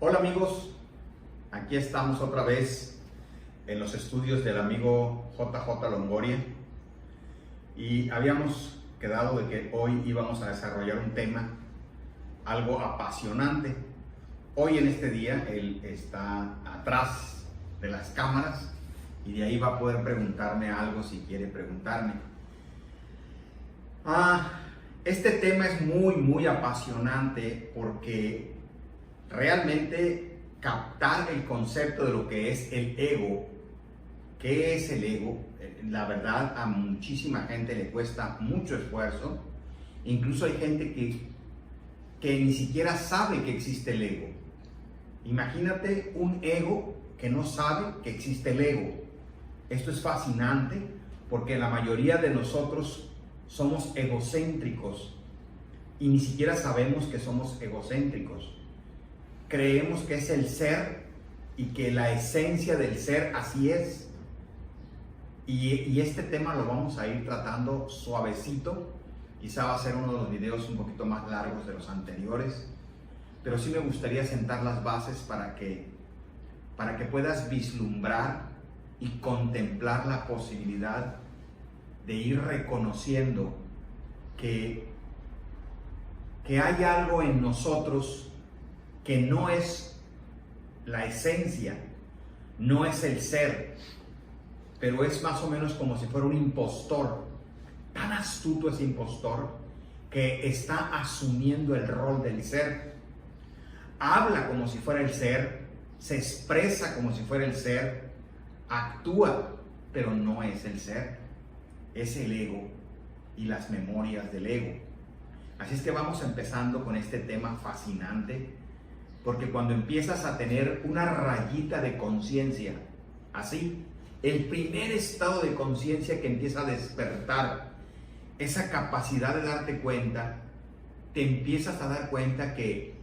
Hola amigos, aquí estamos otra vez en los estudios del amigo JJ Longoria y habíamos quedado de que hoy íbamos a desarrollar un tema algo apasionante. Hoy en este día él está atrás de las cámaras y de ahí va a poder preguntarme algo si quiere preguntarme. Este tema es muy apasionante porque realmente captar el concepto de lo que es el ego, ¿qué es el ego? La verdad, a muchísima gente le cuesta mucho esfuerzo. Incluso hay gente que ni siquiera sabe que existe el ego. Imagínate un ego que no sabe que existe el ego. Esto es fascinante porque la mayoría de nosotros somos egocéntricos y ni siquiera sabemos que somos egocéntricos. Creemos que es el ser y que la esencia del ser así es. Y este tema lo vamos a ir tratando suavecito. Quizá va a ser uno de los videos un poquito más largos de los anteriores, pero sí me gustaría sentar las bases para que puedas vislumbrar y contemplar la posibilidad de ir reconociendo que hay algo en nosotros que no es la esencia, no es el ser, pero es más o menos como si fuera un impostor. Tan astuto ese impostor que está asumiendo el rol del ser. Habla como si fuera el ser, se expresa como si fuera el ser, actúa, pero no es el ser. Es el ego y las memorias del ego. Así es que vamos empezando con este tema fascinante, porque cuando empiezas a tener una rayita de conciencia, así, el primer estado de conciencia que empieza a despertar, esa capacidad de darte cuenta, te empiezas a dar cuenta que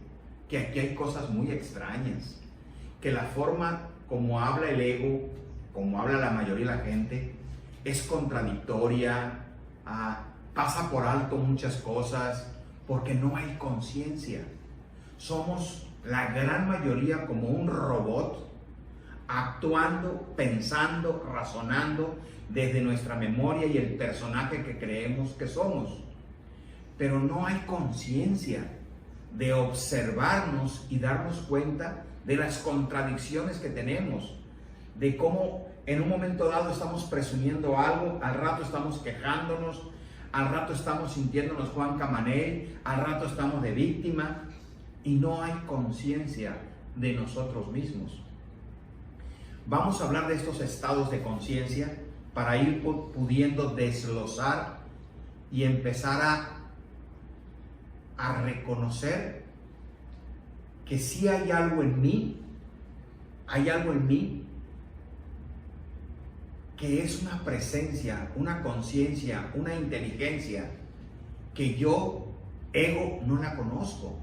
aquí hay cosas muy extrañas, que la forma como habla el ego, como habla la mayoría de la gente, es contradictoria, pasa por alto muchas cosas, porque no hay conciencia. Somos la gran mayoría como un robot, actuando, pensando, razonando desde nuestra memoria y el personaje que creemos que somos. Pero no hay conciencia de observarnos y darnos cuenta de las contradicciones que tenemos, de cómo en un momento dado estamos presumiendo algo, al rato estamos quejándonos, al rato estamos sintiéndonos Juan Camaney, al rato estamos de víctima y no hay conciencia de nosotros mismos. Vamos a hablar de estos estados de conciencia para ir pudiendo desglosar y empezar a reconocer que sí hay algo en mí, que es una presencia, una conciencia, una inteligencia que yo, ego, no la conozco.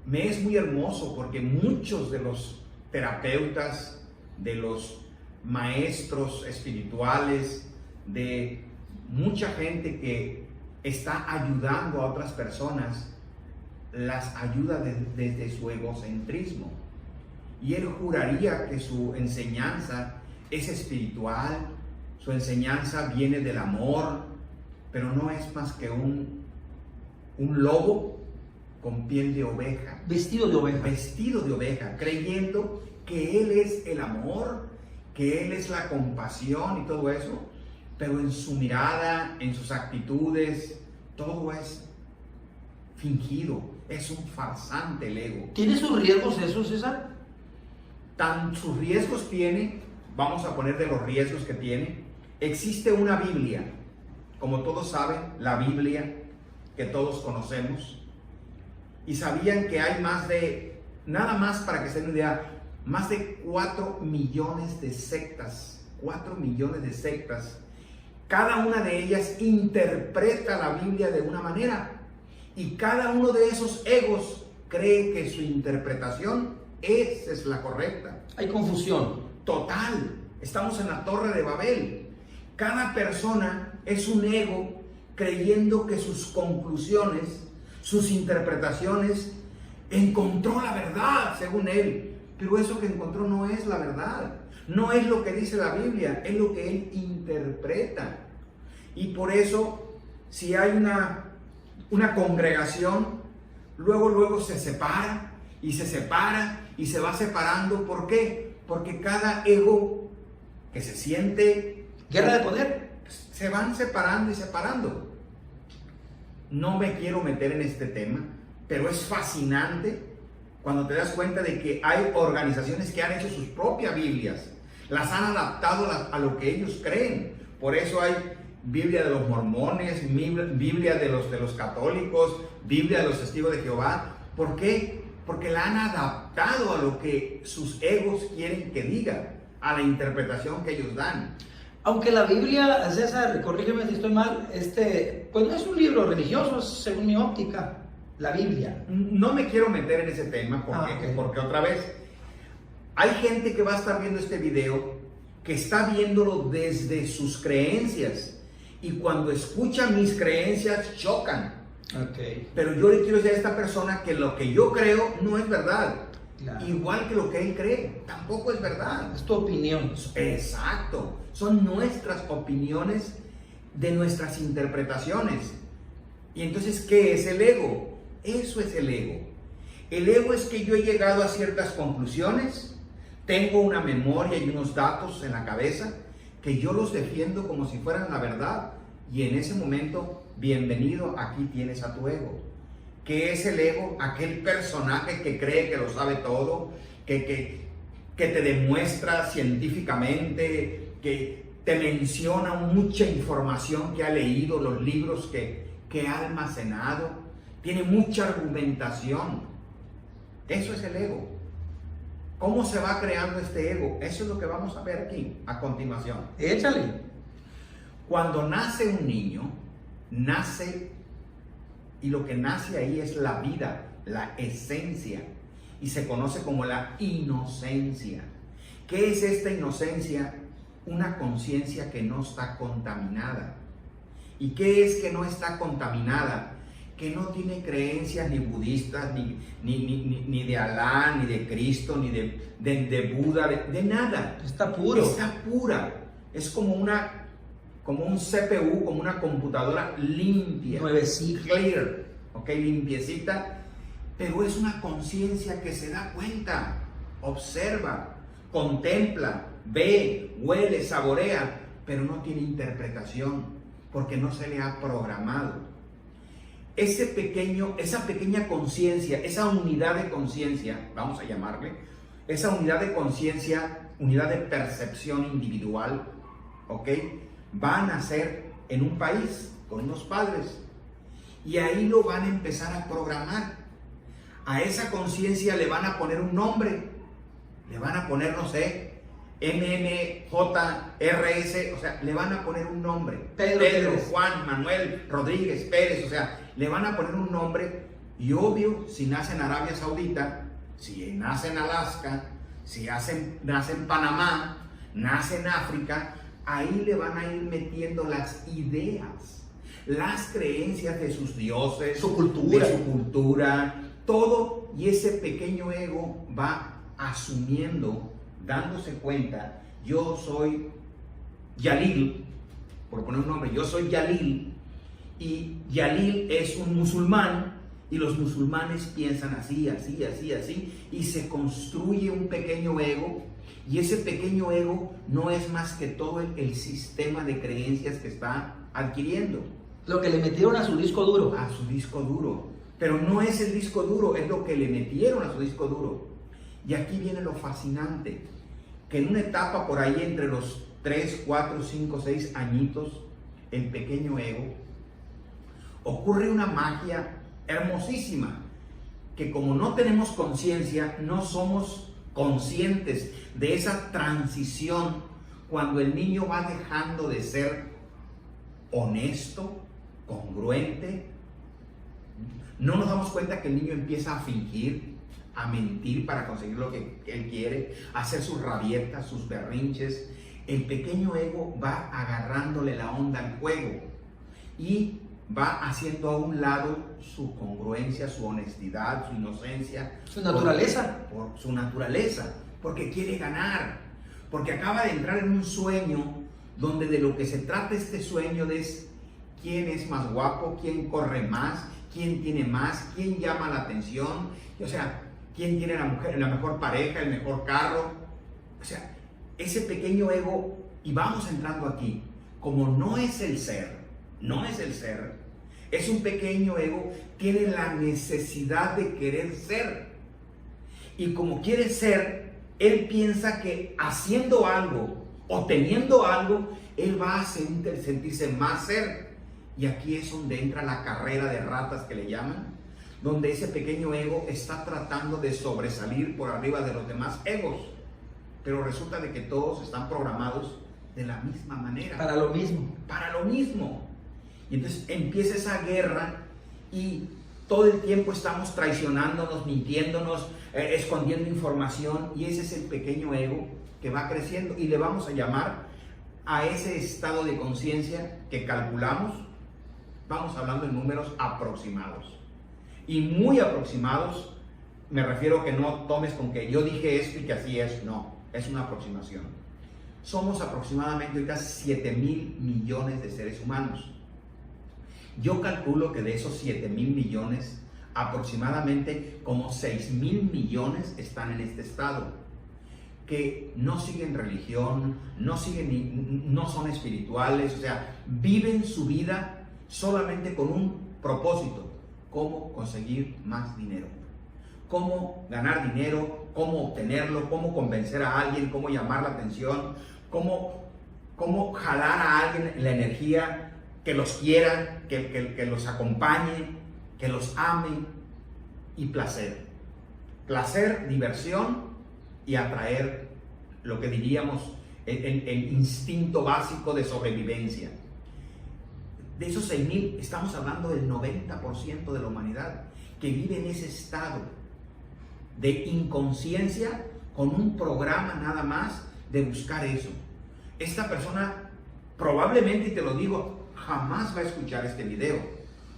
Me es muy hermoso porque muchos de los terapeutas, de los maestros espirituales, de mucha gente que está ayudando a otras personas, las ayuda desde su egocentrismo. Y él juraría que su enseñanza es espiritual, su enseñanza viene del amor, pero no es más que un lobo con piel de oveja. Vestido de oveja. Vestido de oveja, creyendo que él es el amor, que él es la compasión y todo eso, pero en su mirada, en sus actitudes, todo es fingido, es un farsante el ego. ¿Tiene sus riesgos eso, César? Sus riesgos tiene, vamos a poner de los riesgos que tiene. Existe una Biblia, como todos saben, la Biblia que todos conocemos, y sabían que hay nada más para que se den una idea, más de 4 millones de sectas, 4 millones de sectas. Cada una de ellas interpreta la Biblia de una manera y cada uno de esos egos cree que su interpretación esa es la correcta. Hay confusión. Total, estamos en la Torre de Babel. Cada persona es un ego creyendo que sus conclusiones, sus interpretaciones encontró la verdad, según él. Pero eso que encontró no es la verdad. No es lo que dice la Biblia, es lo que él interpreta. Y por eso, si hay una congregación, luego se separa y se separa y se va separando. ¿Por qué? Porque cada ego que se siente... Guerra de poder. Se van separando y separando. No me quiero meter en este tema, pero es fascinante cuando te das cuenta de que hay organizaciones que han hecho sus propias Biblias, las han adaptado a lo que ellos creen. Por eso hay Biblia de los mormones, Biblia de los católicos, Biblia de los testigos de Jehová. ¿Por qué? Porque la han adaptado a lo que sus egos quieren que diga, a la interpretación que ellos dan. Aunque la Biblia, César, corrígeme si estoy mal, pues no es un libro religioso, según mi óptica, la Biblia. No me quiero meter en ese tema okay. Porque otra vez, hay gente que va a estar viendo este video, que está viéndolo desde sus creencias, y cuando escuchan mis creencias chocan. Okay. Pero yo le quiero decir a esta persona que lo que yo creo no es verdad. Claro. Igual que lo que él cree, tampoco es verdad. Es tu opinión. Exacto. Son nuestras opiniones de nuestras interpretaciones. Y entonces, ¿qué es el ego? Eso es el ego. El ego es que yo he llegado a ciertas conclusiones, tengo una memoria y unos datos en la cabeza, que yo los defiendo como si fueran la verdad. Y en ese momento, bienvenido, aquí tienes a tu ego. ¿Qué es el ego? Aquel personaje que cree que lo sabe todo, que te demuestra científicamente, que te menciona mucha información que ha leído, los libros que ha almacenado, tiene mucha argumentación. Eso es el ego. ¿Cómo se va creando este ego? Eso es lo que vamos a ver aquí, a continuación. Échale. Cuando nace un niño, nace, y lo que nace ahí es la vida, la esencia, y se conoce como la inocencia. ¿Qué es esta inocencia? Una conciencia que no está contaminada. ¿Y qué es que no está contaminada? Que no tiene creencias ni budistas, ni de Alá, ni de Cristo, ni de Buda, de nada. Está puro. Está pura. Es como un CPU, como una computadora limpia. Nuevecita. Clear, ok, limpiecita. Pero es una conciencia que se da cuenta, observa, contempla, ve, huele, saborea, pero no tiene interpretación, porque no se le ha programado. Esa pequeña conciencia, esa unidad de conciencia, vamos a llamarle, esa unidad de conciencia, unidad de percepción individual, ¿ok? Va a nacer en un país con unos padres y ahí lo van a empezar a programar. A esa conciencia le van a poner un nombre, le van a poner, no sé, MMJRS, o sea, le van a poner un nombre. Pedro, Juan, Manuel, Rodríguez, Pérez, o sea, le van a poner un nombre. Y obvio, si nace en Arabia Saudita, si nace en Alaska, si nace en Panamá, nace en África, ahí le van a ir metiendo las ideas, las creencias de sus dioses, su cultura, todo, y ese pequeño ego va asumiendo, dándose cuenta, yo soy Yalil, por poner un nombre, yo soy Yalil, y Yalil es un musulmán, y los musulmanes piensan así, y se construye un pequeño ego, y ese pequeño ego no es más que todo el sistema de creencias que está adquiriendo. Lo que le metieron a su disco duro. A su disco duro. Pero no es el disco duro, es lo que le metieron a su disco duro. Y aquí viene lo fascinante, que en una etapa por ahí entre los 3, 4, 5, 6 añitos, el pequeño ego, ocurre una magia hermosísima, que como no tenemos conciencia, no somos conscientes de esa transición cuando el niño va dejando de ser honesto, congruente. No nos damos cuenta que el niño empieza a fingir, a mentir para conseguir lo que él quiere, a hacer sus rabietas, sus berrinches. El pequeño ego va agarrándole la onda al juego y va haciendo a un lado su congruencia, su honestidad, su inocencia. Su naturaleza. Por su naturaleza, porque quiere ganar, porque acaba de entrar en un sueño donde de lo que se trata este sueño es quién es más guapo, quién corre más, quién tiene más, quién llama la atención, o sea, quién tiene la mejor pareja, el mejor carro. O sea, ese pequeño ego, y vamos entrando aquí, como no es el ser, es un pequeño ego, tiene la necesidad de querer ser. Y como quiere ser, él piensa que haciendo algo o teniendo algo, él va a sentirse más ser. Y aquí es donde entra la carrera de ratas que le llaman, donde ese pequeño ego está tratando de sobresalir por arriba de los demás egos. Pero resulta de que todos están programados de la misma manera. Para lo mismo. Para lo mismo. Y entonces empieza esa guerra y todo el tiempo estamos traicionándonos, mintiéndonos, escondiendo información, y ese es el pequeño ego que va creciendo, y le vamos a llamar a ese estado de conciencia que calculamos. Vamos hablando en números aproximados, y muy aproximados. Me refiero que no tomes con que yo dije esto y que así es. No, es una aproximación. Somos aproximadamente ahorita 7,000 millones de seres humanos. Yo calculo que de esos 7,000 millones, aproximadamente como 6,000 millones están en este estado, que no siguen religión, no son espirituales, o sea, viven su vida solamente con un propósito: cómo conseguir más dinero, cómo ganar dinero, cómo obtenerlo, cómo convencer a alguien, cómo llamar la atención, cómo jalar a alguien en la energía, que los quiera, que los acompañe, que los ame, y placer. Placer, diversión y atraer lo que diríamos el instinto básico de sobrevivencia. De esos 6,000, estamos hablando del 90% de la humanidad que vive en ese estado de inconsciencia, con un programa nada más de buscar eso. Esta persona probablemente, y te lo digo, jamás va a escuchar este video,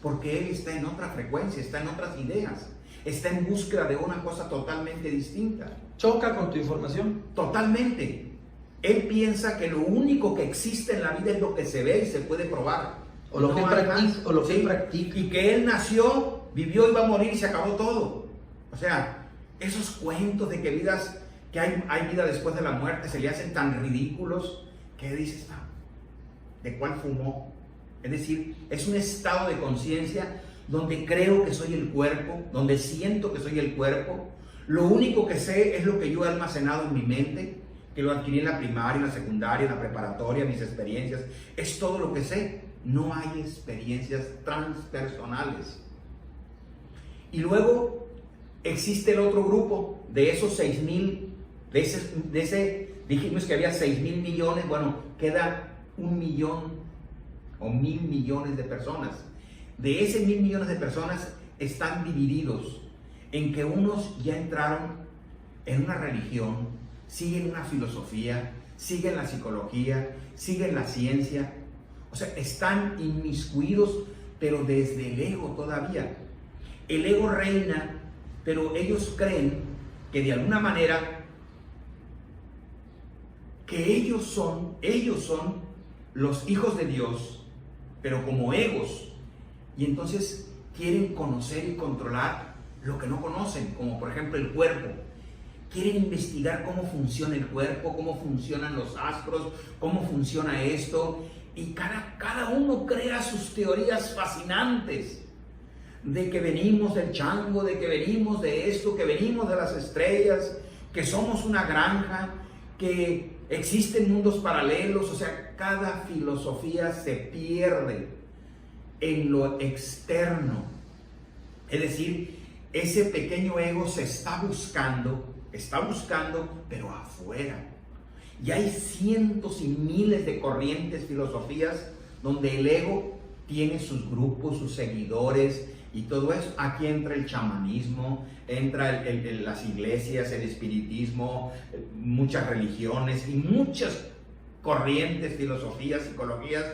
porque él está en otra frecuencia, está en otras ideas, está en búsqueda de una cosa totalmente distinta. Choca con tu información. Totalmente. Él piensa que lo único que existe en la vida es lo que se ve y se puede probar. O lo que practica. Y que él nació, vivió y va a morir y se acabó todo. O sea, esos cuentos de que hay vida después de la muerte se le hacen tan ridículos que dices, ¿de cuál fumó? Es decir, es un estado de conciencia donde creo que soy el cuerpo, donde siento que soy el cuerpo. Lo único que sé es lo que yo he almacenado en mi mente, que lo adquirí en la primaria, en la secundaria, en la preparatoria, mis experiencias. Es todo lo que sé. No hay experiencias transpersonales. Y luego existe el otro grupo de esos 6,000, dijimos que había 6,000 millones, bueno, queda 1 millón o 1,000 millones de personas. De ese 1,000 millones de personas están divididos en que unos ya entraron en una religión, siguen una filosofía, siguen la psicología, siguen la ciencia. O sea, están inmiscuidos, pero desde el ego todavía. El ego reina, pero ellos creen que de alguna manera que ellos son los hijos de Dios, pero como egos. Y entonces quieren conocer y controlar lo que no conocen, como por ejemplo el cuerpo. Quieren investigar cómo funciona el cuerpo, cómo funcionan los astros, cómo funciona esto. Y cada uno crea sus teorías fascinantes de que venimos del chango, de que venimos de esto, que venimos de las estrellas, que somos una granja, que existen mundos paralelos. O sea, cada filosofía se pierde en lo externo. Es decir, ese pequeño ego se está buscando, pero afuera. Y hay cientos y miles de corrientes, filosofías, donde el ego tiene sus grupos, sus seguidores y todo eso. Aquí entra el chamanismo, entra las iglesias, el espiritismo, muchas religiones y muchas corrientes, filosofías, psicologías,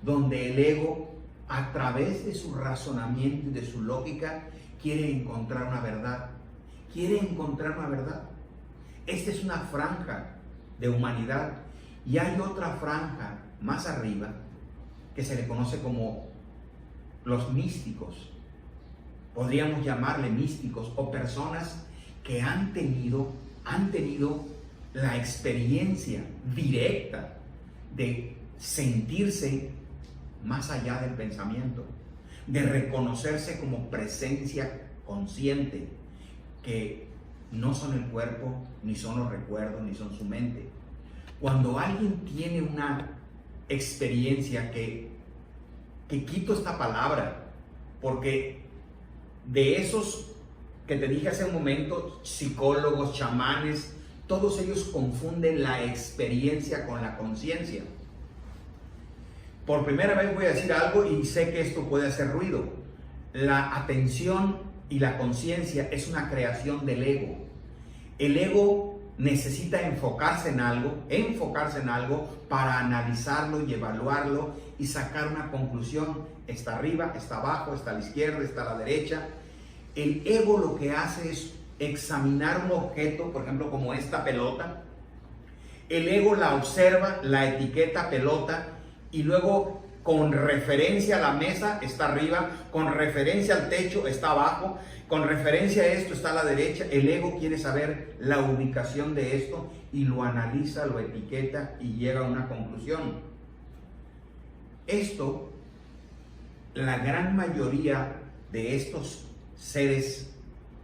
donde el ego a través de su razonamiento y de su lógica, quiere encontrar una verdad. Quiere encontrar una verdad. Esta es una franja de humanidad. Y hay otra franja más arriba que se le conoce como los místicos. Podríamos llamarle místicos o personas que han tenido la experiencia directa de sentirse más allá del pensamiento, de reconocerse como presencia consciente, que no son el cuerpo, ni son los recuerdos, ni son su mente. Cuando alguien tiene una experiencia que quito esta palabra, porque de esos que te dije hace un momento, psicólogos, chamanes, todos ellos confunden la experiencia con la conciencia. Por primera vez voy a decir algo y sé que esto puede hacer ruido. La atención y la conciencia es una creación del ego. El ego necesita enfocarse en algo para analizarlo y evaluarlo y sacar una conclusión. Está arriba, está abajo, está a la izquierda, está a la derecha. El ego lo que hace es examinar un objeto, por ejemplo, como esta pelota. El ego la observa, la etiqueta pelota, y luego con referencia a la mesa está arriba, con referencia al techo está abajo, con referencia a esto está a la derecha. El ego quiere saber la ubicación de esto y lo analiza, lo etiqueta y llega a una conclusión. Esto, la gran mayoría de estos seres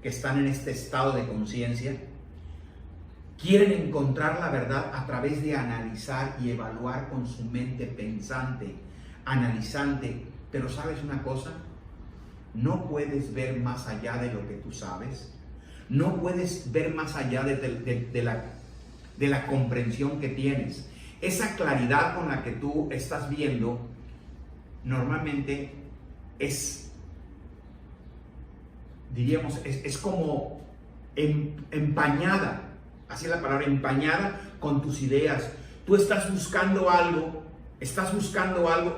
que están en este estado de conciencia quieren encontrar la verdad a través de analizar y evaluar con su mente pensante, analizante. Pero ¿sabes una cosa? No puedes ver más allá de lo que tú sabes. No puedes ver más allá de la comprensión que tienes. Esa claridad con la que tú estás viendo normalmente es, diríamos, es como empañada. Así es la palabra, empañada con tus ideas. Tú estás buscando algo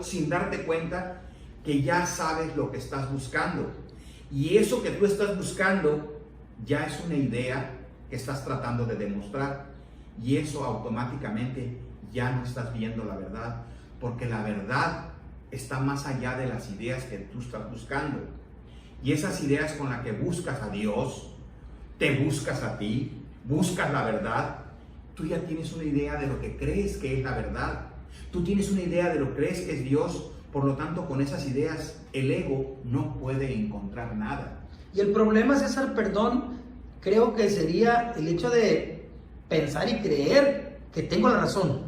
sin darte cuenta que ya sabes lo que estás buscando. Y eso que tú estás buscando ya es una idea que estás tratando de demostrar. Y eso automáticamente ya no estás viendo la verdad, porque la verdad está más allá de las ideas que tú estás buscando. Y esas ideas con las que buscas a Dios, te buscas a ti, buscas la verdad, tú ya tienes una idea de lo que crees que es la verdad. Tú tienes una idea de lo que crees que es Dios. Por lo tanto, con esas ideas, el ego no puede encontrar nada. Y el problema, César, perdón, creo que sería el hecho de pensar y creer que tengo la razón.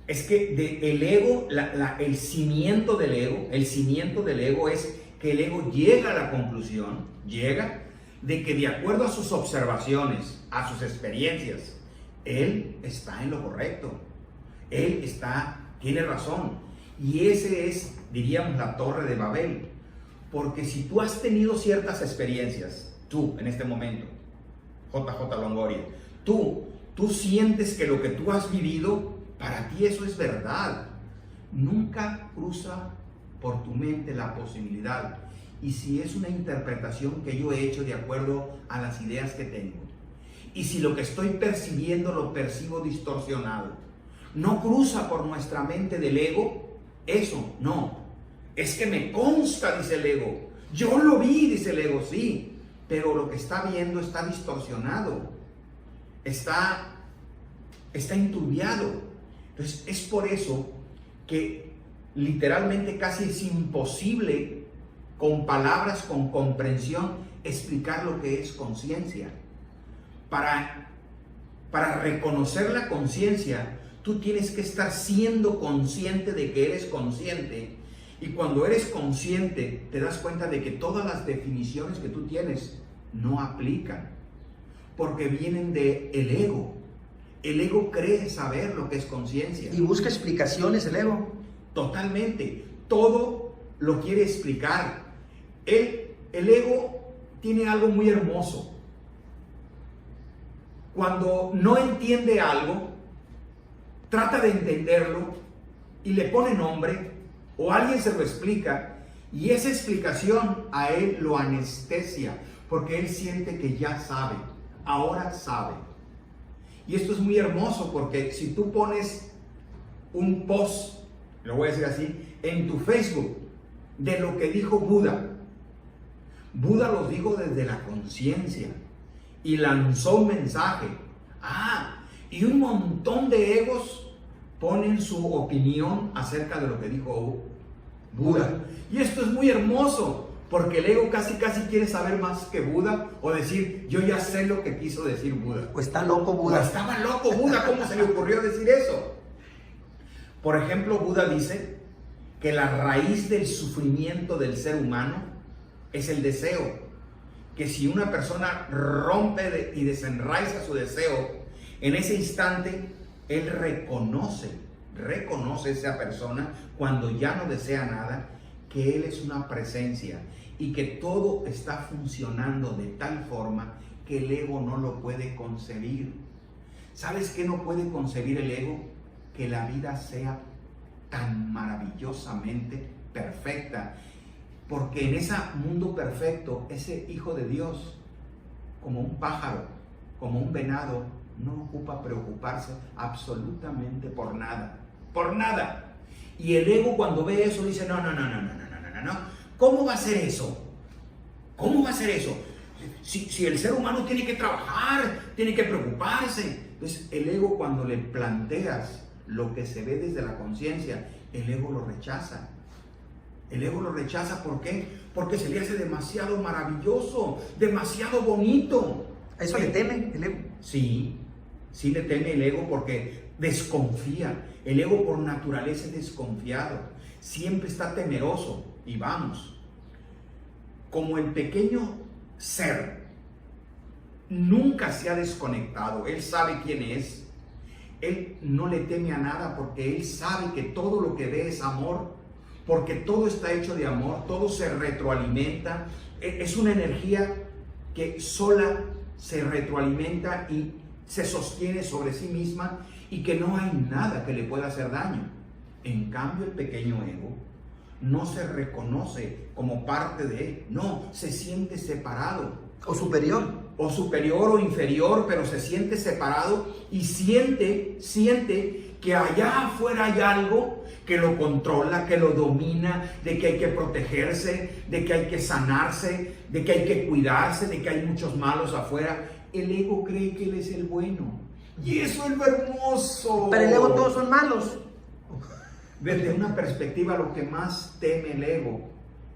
Es que el ego, el cimiento del ego es que el ego llega a la conclusión, de que de acuerdo a sus observaciones, a sus experiencias, él está en lo correcto. Él tiene razón. Y ese es, diríamos, la Torre de Babel. Porque si tú has tenido ciertas experiencias, tú en este momento, JJ Longoria, tú sientes que lo que tú has vivido, para ti eso es verdad. Nunca cruza por tu mente la posibilidad. Y si es una interpretación que yo he hecho de acuerdo a las ideas que tengo, y si lo que estoy percibiendo lo percibo distorsionado, no cruza por nuestra mente del ego, eso no. Es que me consta, dice el ego. Yo lo vi, dice el ego, sí, pero lo que está viendo está distorsionado, está enturbiado. Entonces es por eso que literalmente casi es imposible con palabras, con comprensión, explicar lo que es conciencia. Para reconocer la conciencia, tú tienes que estar siendo consciente de que eres consciente. Y cuando eres consciente, te das cuenta de que todas las definiciones que tú tienes no aplican, porque vienen del ego. El ego cree saber lo que es conciencia. Y busca explicaciones el ego. Totalmente. Todo lo quiere explicar. El ego tiene algo muy hermoso. Cuando no entiende algo, trata de entenderlo y le pone nombre o alguien se lo explica y esa explicación a él lo anestesia porque él siente que ya sabe, ahora sabe. Y esto es muy hermoso porque si tú pones un post, lo voy a decir así, en tu Facebook de lo que dijo Buda, Buda los dijo desde la conciencia y lanzó un mensaje. Y un montón de egos ponen su opinión acerca de lo que dijo Buda. Y esto es muy hermoso, porque el ego casi quiere saber más que Buda, o decir, yo ya sé lo que quiso decir Buda. O está loco Buda. O estaba loco Buda, ¿cómo se le ocurrió decir eso? Por ejemplo, Buda dice que la raíz del sufrimiento del ser humano es el deseo. Que si una persona rompe y desenraiza su deseo, en ese instante él reconoce esa persona cuando ya no desea nada, que él es una presencia y que todo está funcionando de tal forma que el ego no lo puede concebir. ¿Sabes qué no puede concebir el ego? Que la vida sea tan maravillosamente perfecta. Porque en ese mundo perfecto, ese hijo de Dios, como un pájaro, como un venado, no ocupa preocuparse absolutamente por nada. Por nada. Y el ego cuando ve eso dice, no. ¿Cómo va a ser eso? ¿Cómo va a ser eso? Si el ser humano tiene que trabajar, tiene que preocuparse. Entonces el ego, cuando le planteas lo que se ve desde la conciencia, el ego lo rechaza. El ego lo rechaza, ¿por qué? Porque se le hace demasiado maravilloso, demasiado bonito. ¿A eso le teme el ego? Sí le teme el ego porque desconfía. El ego por naturaleza es desconfiado. Siempre está temeroso. Y vamos, como el pequeño ser nunca se ha desconectado, él sabe quién es, él no le teme a nada porque él sabe que todo lo que ve es amor, porque todo está hecho de amor, todo se retroalimenta, es una energía que sola se retroalimenta y se sostiene sobre sí misma y que no hay nada que le pueda hacer daño. En cambio, el pequeño ego no se reconoce como parte de él, no, se siente separado. O superior. O superior o inferior, pero se siente separado y siente que allá afuera hay algo que lo controla, que lo domina, de que hay que protegerse, de que hay que sanarse, de que hay que cuidarse, de que hay muchos malos afuera. El ego cree que él es el bueno. Y eso es lo hermoso. Pero el ego todos son malos. Desde una perspectiva, lo que más teme el ego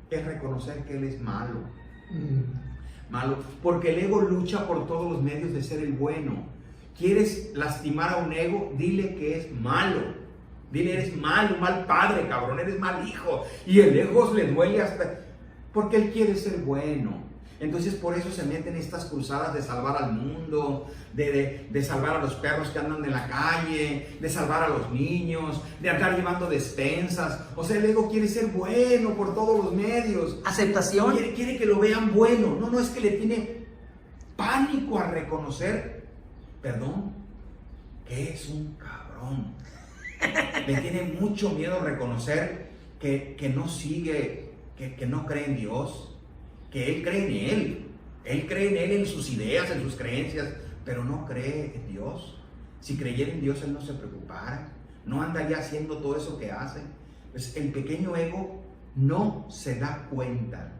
es reconocer que él es malo. Malo, porque el ego lucha por todos los medios de ser el bueno. ¿Quieres lastimar a un ego? Dile que es malo. Dile, eres malo, mal padre, cabrón, eres mal hijo. Y el ego le duele hasta... porque él quiere ser bueno. Entonces por eso se meten estas cruzadas de salvar al mundo, de salvar a los perros que andan en la calle, de salvar a los niños, de andar llevando despensas. O sea, el ego quiere ser bueno por todos los medios. Aceptación. Quiere que lo vean bueno. No, es que le tiene pánico a reconocer, perdón, que es un cabrón. Le tiene mucho miedo a reconocer que no sigue, que no cree en Dios. Que él cree en él, en sus ideas, en sus creencias, pero no cree en Dios. Si creyera en Dios, él no se preocupara, no andaría haciendo todo eso que hace. Pues el pequeño ego no se da cuenta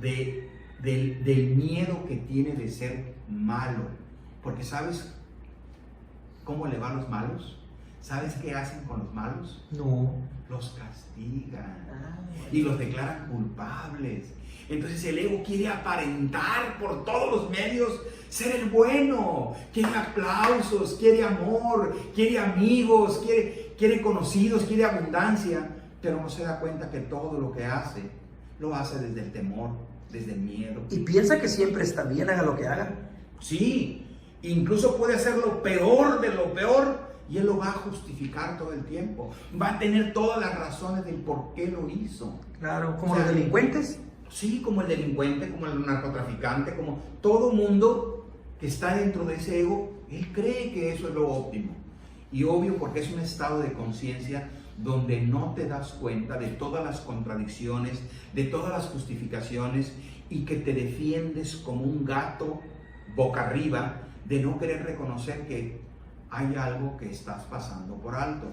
del miedo que tiene de ser malo, porque ¿sabes cómo le va a los malos? ¿Sabes qué hacen con los malos? No. Los castigan y los declaran culpables. Entonces el ego quiere aparentar por todos los medios ser el bueno, quiere aplausos, quiere amor, quiere amigos, quiere conocidos, quiere abundancia, pero no se da cuenta que todo lo que hace, lo hace desde el temor, desde el miedo. Y piensa que siempre está bien, haga lo que haga. Sí, incluso puede hacer lo peor de lo peor y él lo va a justificar todo el tiempo, va a tener todas las razones del por qué lo hizo. Claro, como los delincuentes. Sí, como el delincuente, como el narcotraficante, como todo mundo que está dentro de ese ego, él cree que eso es lo óptimo. Y obvio, porque es un estado de conciencia donde no te das cuenta de todas las contradicciones, de todas las justificaciones, y que te defiendes como un gato boca arriba de no querer reconocer que hay algo que estás pasando por alto.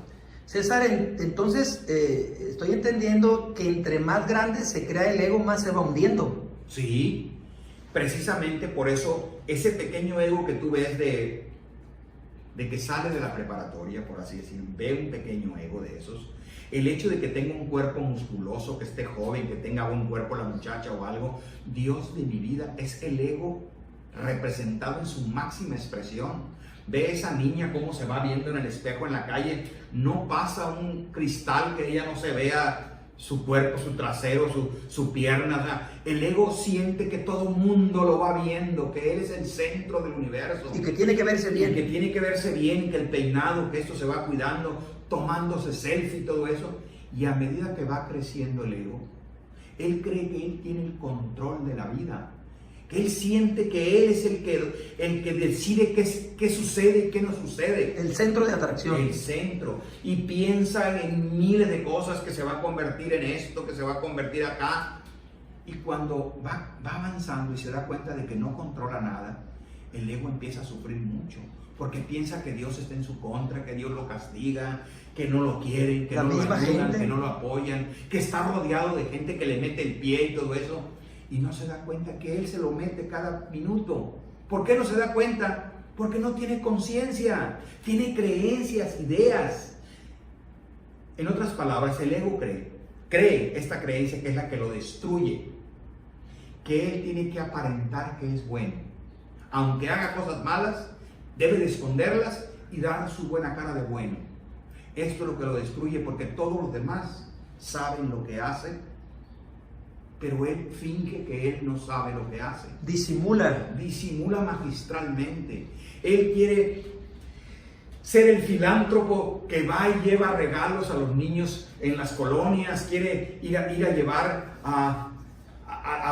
César, entonces estoy entendiendo que entre más grande se crea el ego, más se va hundiendo. Sí, precisamente por eso ese pequeño ego que tú ves de que sale de la preparatoria, por así decir, ve un pequeño ego de esos. El hecho de que tenga un cuerpo musculoso, que esté joven, que tenga buen cuerpo la muchacha o algo, Dios de mi vida, es el ego representado en su máxima expresión. Ve esa niña cómo se va viendo en el espejo en la calle, no pasa un cristal que ella no se vea su cuerpo, su trasero, su pierna. O sea, el ego siente que todo el mundo lo va viendo, que él es el centro del universo. Y que tiene que verse bien. Y que tiene que verse bien, que el peinado, que esto se va cuidando, tomándose selfie y todo eso. Y a medida que va creciendo el ego, él cree que él tiene el control de la vida. Que él siente que él es el que decide qué sucede y qué no sucede. El centro de atracción. El centro. Y piensa en miles de cosas, que se va a convertir en esto, que se va a convertir acá. Y cuando va avanzando y se da cuenta de que no controla nada, el ego empieza a sufrir mucho. Porque piensa que Dios está en su contra, que Dios lo castiga, que no lo quieren, que no lo ayudan, que no lo apoyan, que está rodeado de gente que le mete el pie y todo eso. Y no se da cuenta que él se lo mete cada minuto. ¿Por qué no se da cuenta? Porque no tiene conciencia, tiene creencias, ideas. En otras palabras, el ego cree esta creencia que es la que lo destruye, que él tiene que aparentar que es bueno. Aunque haga cosas malas, debe de esconderlas y dar su buena cara de bueno. Esto es lo que lo destruye, porque todos los demás saben lo que hace, pero él finge que él no sabe lo que hace. Disimula magistralmente. Él quiere ser el filántropo que va y lleva regalos a los niños en las colonias, quiere ir a llevar a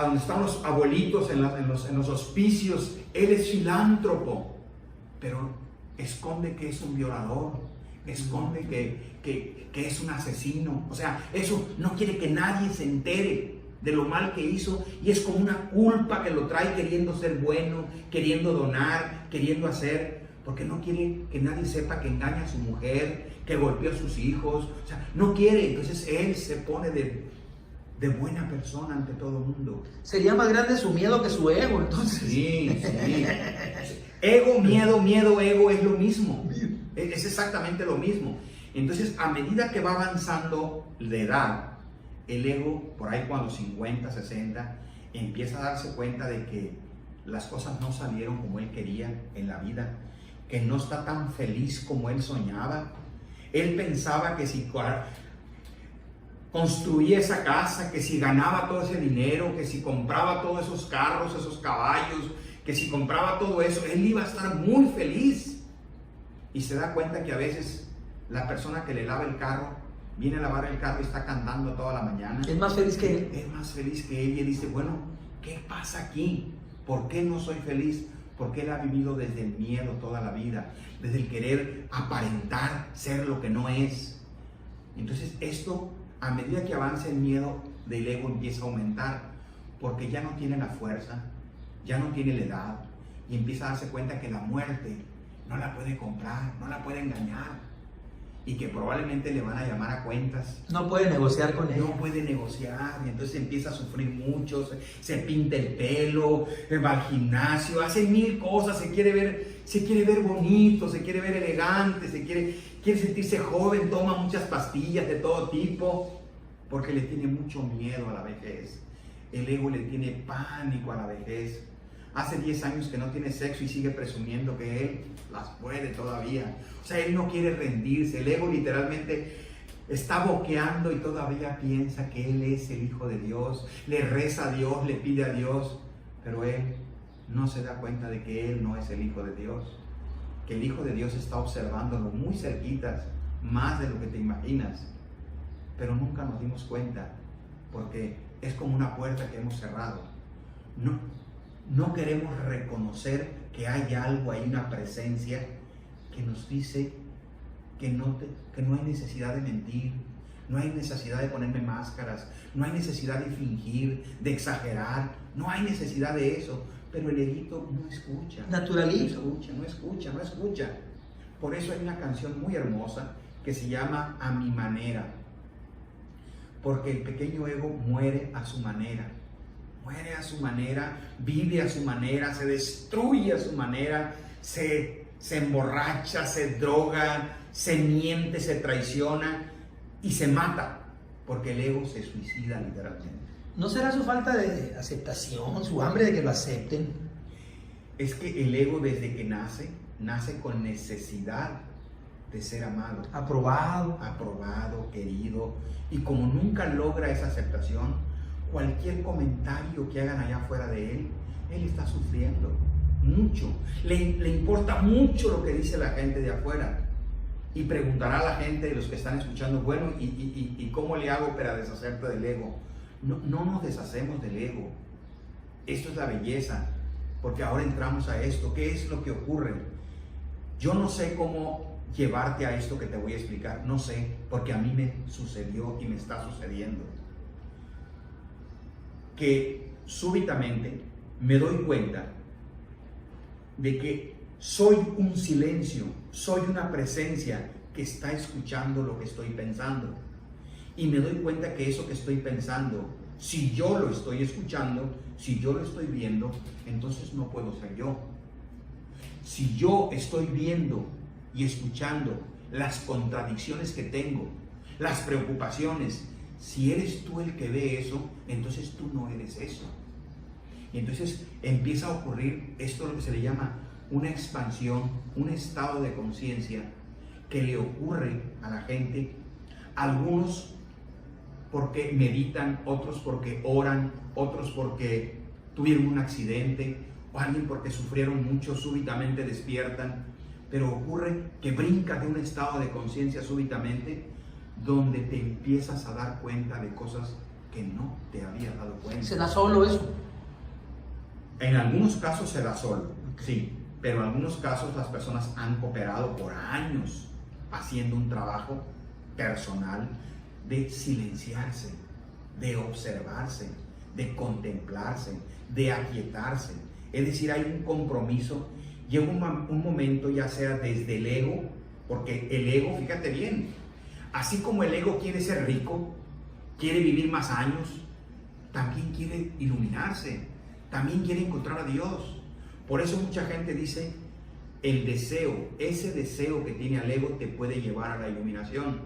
donde están los abuelitos, en los hospicios. Él es filántropo, pero esconde que es un violador, esconde que es un asesino. O sea, eso no quiere que nadie se entere de lo mal que hizo, y es como una culpa que lo trae queriendo ser bueno, queriendo donar, queriendo hacer, porque no quiere que nadie sepa que engaña a su mujer, que golpeó a sus hijos. O sea, no quiere. Entonces él se pone de buena persona ante todo el mundo. Sería más grande su miedo que su ego, entonces. Sí. Ego, miedo, ego es lo mismo. Es exactamente lo mismo. Entonces, a medida que va avanzando la edad, el ego, por ahí cuando 50, 60, empieza a darse cuenta de que las cosas no salieron como él quería en la vida, que no está tan feliz como él soñaba. Él pensaba que si construía esa casa, que si ganaba todo ese dinero, que si compraba todos esos carros, esos caballos, que si compraba todo eso, él iba a estar muy feliz. Y se da cuenta que a veces la persona que le lava el carro viene a lavar el carro y está cantando toda la mañana. Es más feliz que él. Es más feliz que él. Y él dice, bueno, ¿qué pasa aquí? ¿Por qué no soy feliz? Porque él ha vivido desde el miedo toda la vida, desde el querer aparentar ser lo que no es. Entonces esto, a medida que avanza el miedo del ego, empieza a aumentar, porque ya no tiene la fuerza, ya no tiene la edad, y empieza a darse cuenta que la muerte no la puede comprar, no la puede engañar, y que probablemente le van a llamar a cuentas. No puede negociar con él. No puede negociar, y entonces empieza a sufrir mucho, se pinta el pelo, va al gimnasio, hace mil cosas, se quiere ver bonito, se quiere ver elegante, quiere sentirse joven, toma muchas pastillas de todo tipo, porque le tiene mucho miedo a la vejez. El ego le tiene pánico a la vejez. Hace 10 años que no tiene sexo y sigue presumiendo que él las puede todavía. O sea, él no quiere rendirse. El ego literalmente está boqueando y todavía piensa que él es el Hijo de Dios. Le reza a Dios, le pide a Dios. Pero él no se da cuenta de que él no es el Hijo de Dios. Que el Hijo de Dios está observándolo muy cerquitas, más de lo que te imaginas. Pero nunca nos dimos cuenta, porque es como una puerta que hemos cerrado. No queremos reconocer que hay algo, hay una presencia que nos dice que no hay necesidad de mentir, no hay necesidad de ponerme máscaras, no hay necesidad de fingir, de exagerar, no hay necesidad de eso. Pero el eguito no escucha. Naturalito. No escucha. Por eso hay una canción muy hermosa que se llama A mi manera. Porque el pequeño ego muere a su manera. Muere a su manera, vive a su manera, se destruye a su manera, se emborracha, se droga, se miente, se traiciona y se mata. Porque el ego se suicida literalmente. ¿No será su falta de aceptación, su hambre de que lo acepten? Es que el ego desde que nace con necesidad de ser amado. Aprobado, querido. Y como nunca logra esa aceptación, cualquier comentario que hagan allá afuera de él está sufriendo mucho. Le importa mucho lo que dice la gente de afuera. Y preguntará a la gente, de los que están escuchando, bueno, ¿y cómo le hago para deshacerte del ego? No nos deshacemos del ego. Esto es la belleza, porque ahora entramos a esto. ¿Qué es lo que ocurre? Yo no sé cómo llevarte a esto que te voy a explicar, no sé, porque a mí me sucedió y me está sucediendo. Que súbitamente me doy cuenta de que soy un silencio, soy una presencia que está escuchando lo que estoy pensando. Y me doy cuenta que eso que estoy pensando, si yo lo estoy escuchando, si yo lo estoy viendo, entonces no puedo ser yo. Si yo estoy viendo y escuchando las contradicciones que tengo, las preocupaciones, si eres tú el que ve eso, entonces tú no eres eso. Y entonces empieza a ocurrir esto, lo que se le llama una expansión, un estado de conciencia que le ocurre a la gente. Algunos porque meditan, otros porque oran, otros porque tuvieron un accidente, o alguien porque sufrieron mucho, súbitamente despiertan. Pero ocurre que brincas de un estado de conciencia súbitamente, donde te empiezas a dar cuenta de cosas que no te habías dado cuenta. ¿Se da solo eso? En algunos casos se da solo, sí, pero en algunos casos las personas han cooperado por años haciendo un trabajo personal de silenciarse, de observarse, de contemplarse, de aquietarse. Es decir, hay un compromiso. Llega un momento, ya sea desde el ego, porque el ego, fíjate bien, así como el ego quiere ser rico, quiere vivir más años, también quiere iluminarse, también quiere encontrar a Dios. Por eso mucha gente dice, el deseo, ese deseo que tiene el ego te puede llevar a la iluminación,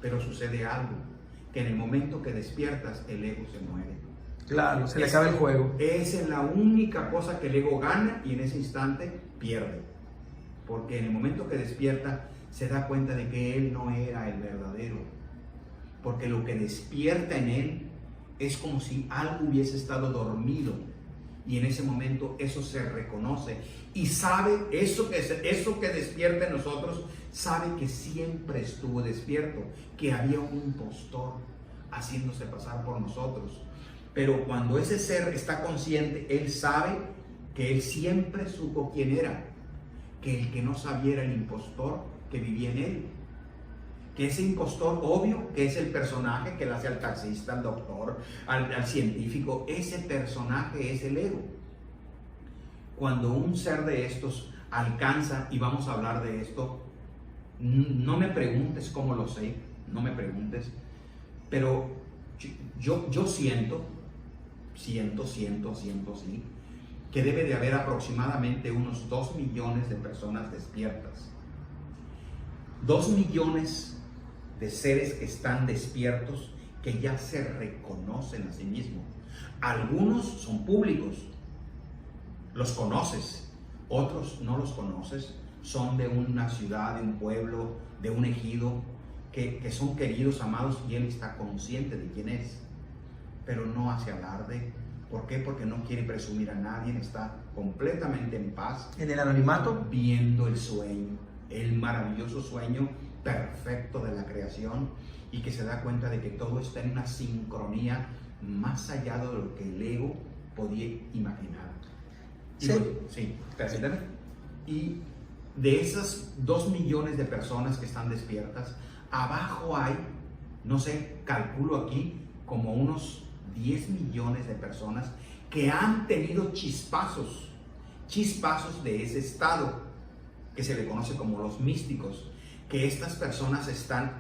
pero sucede algo, que en el momento que despiertas, el ego se muere. Claro, se le acaba el juego. Esa es la única cosa que el ego gana y en ese instante pierde. Porque en el momento que despierta, se da cuenta de que él no era el verdadero. Porque lo que despierta en él es como si algo hubiese estado dormido. Y en ese momento eso se reconoce. Y sabe, eso que despierta en nosotros, sabe que siempre estuvo despierto. Que había un impostor haciéndose pasar por nosotros. Pero cuando ese ser está consciente, él sabe que él siempre supo quién era. Que el que no sabía era el impostor que vivía en él. Que ese impostor, obvio, que es el personaje que le hace al taxista, al doctor, al científico. Ese personaje es el ego. Cuando un ser de estos alcanza, y vamos a hablar de esto, no me preguntes cómo lo sé, no me preguntes, pero yo siento, sí, que debe de haber aproximadamente unos 2 millones de personas despiertas. 2 millones de seres que están despiertos, que ya se reconocen a sí mismos. Algunos son públicos, los conoces, otros no los conoces, son de una ciudad, de un pueblo, de un ejido, que son queridos, amados, y él está consciente de quién es, pero no hace alarde. ¿Por qué? Porque no quiere presumir a nadie, está completamente en paz. En el anonimato. Viendo el sueño, el maravilloso sueño perfecto de la creación, y que se da cuenta de que todo está en una sincronía más allá de lo que el ego podía imaginar. Sí. Sí, permítame. Y de esas 2 millones de personas que están despiertas, abajo hay, no sé, calculo aquí, como unos 10 millones de personas que han tenido chispazos de ese estado que se le conoce como los místicos, que estas personas están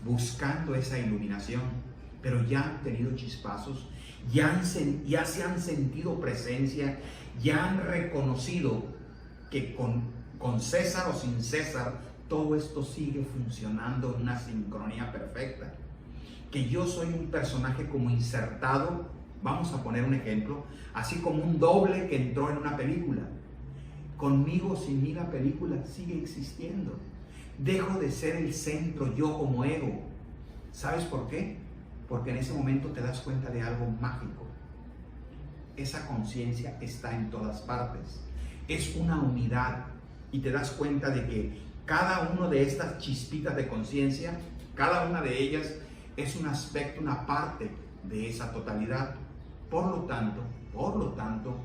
buscando esa iluminación, pero ya han tenido chispazos, ya se han sentido presencia, ya han reconocido que con César o sin César, todo esto sigue funcionando en una sincronía perfecta. Que yo soy un personaje como insertado, vamos a poner un ejemplo, así como un doble que entró en una película. Conmigo, sin mí, la película sigue existiendo. Dejo de ser el centro yo como ego. ¿Sabes por qué? Porque en ese momento te das cuenta de algo mágico. Esa conciencia está en todas partes. Es una unidad y te das cuenta de que cada una de estas chispitas de conciencia, cada una de ellas es un aspecto, una parte de esa totalidad. Por lo tanto,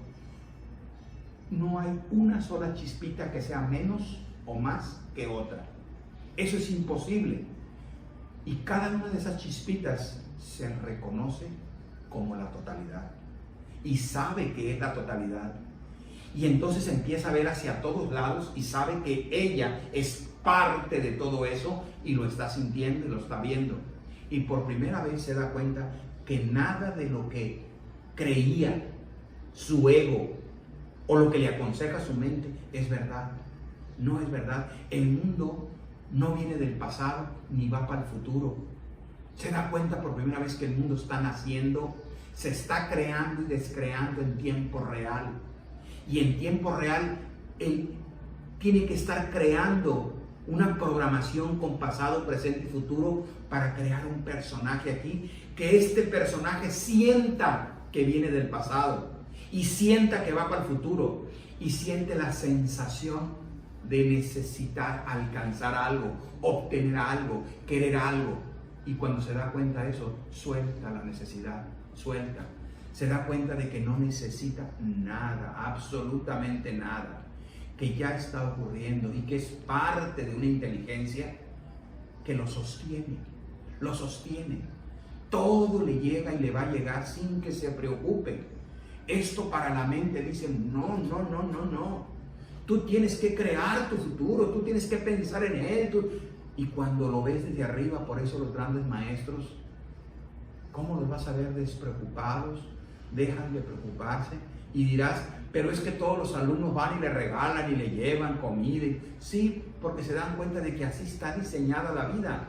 no hay una sola chispita que sea menos o más que otra. Eso es imposible. Y cada una de esas chispitas se reconoce como la totalidad. Y sabe que es la totalidad. Y entonces empieza a ver hacia todos lados y sabe que ella es parte de todo eso y lo está sintiendo y lo está viendo. Y por primera vez se da cuenta que nada de lo que creía su ego o lo que le aconseja su mente es verdad. No es verdad. El mundo no viene del pasado ni va para el futuro. Se da cuenta por primera vez que el mundo está naciendo, se está creando y descreando en tiempo real. Y en tiempo real, él tiene que estar creando una programación con pasado, presente y futuro para crear un personaje aquí, que este personaje sienta que viene del pasado y sienta que va para el futuro y siente la sensación de necesitar alcanzar algo, obtener algo, querer algo. Y cuando se da cuenta de eso, suelta la necesidad, suelta. Se da cuenta de que no necesita nada, absolutamente nada, que ya está ocurriendo y que es parte de una inteligencia que lo sostiene, lo sostiene. Todo le llega y le va a llegar sin que se preocupe. Esto para la mente dice, no. Tú tienes que crear tu futuro, tú tienes que pensar en él. Y cuando lo ves desde arriba, por eso los grandes maestros, ¿cómo los vas a ver despreocupados? Dejan de preocuparse y dirás, pero es que todos los alumnos van y le regalan y le llevan comida. Sí, porque se dan cuenta de que así está diseñada la vida.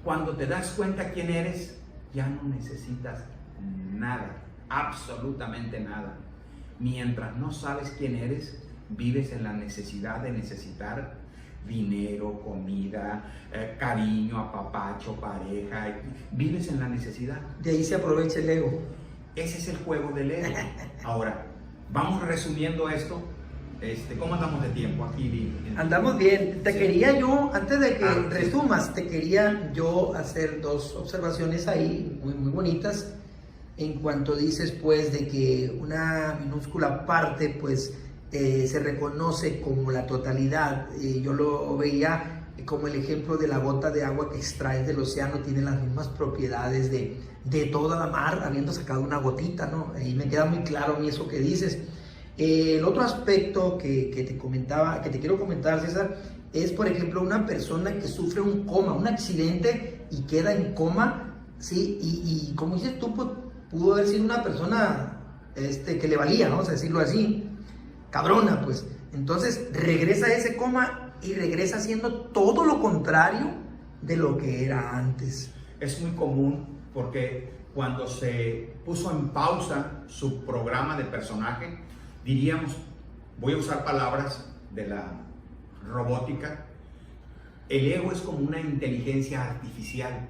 Cuando te das cuenta quién eres, ya no necesitas nada, absolutamente nada. Mientras no sabes quién eres, vives en la necesidad de necesitar dinero, comida, cariño, apapacho, pareja. Vives en la necesidad. De ahí se aprovecha el ego. Ese es el juego del ego. Ahora, vamos resumiendo esto. ¿Cómo andamos de tiempo aquí? Andamos bien. Te quería yo, antes de que resumas, sí. te quería yo hacer dos observaciones ahí muy, muy bonitas. En cuanto dices, pues, de que una minúscula parte, pues, se reconoce como la totalidad. Yo lo veía como el ejemplo de la gota de agua que extraes del océano, tiene las mismas propiedades de toda la mar, habiendo sacado una gotita, ¿no? Y me queda muy claro a mí eso que dices. El otro aspecto que te comentaba, que te quiero comentar, César, es, por ejemplo, una persona que sufre un coma, un accidente y queda en coma, ¿sí? Y como dices tú, pues, pudo haber sido una persona que le valía, vamos a decirlo así, cabrona, pues. Entonces regresa a ese coma y regresa haciendo todo lo contrario de lo que era antes. Es muy común porque cuando se puso en pausa su programa de personaje, diríamos, voy a usar palabras de la robótica, el ego es como una inteligencia artificial.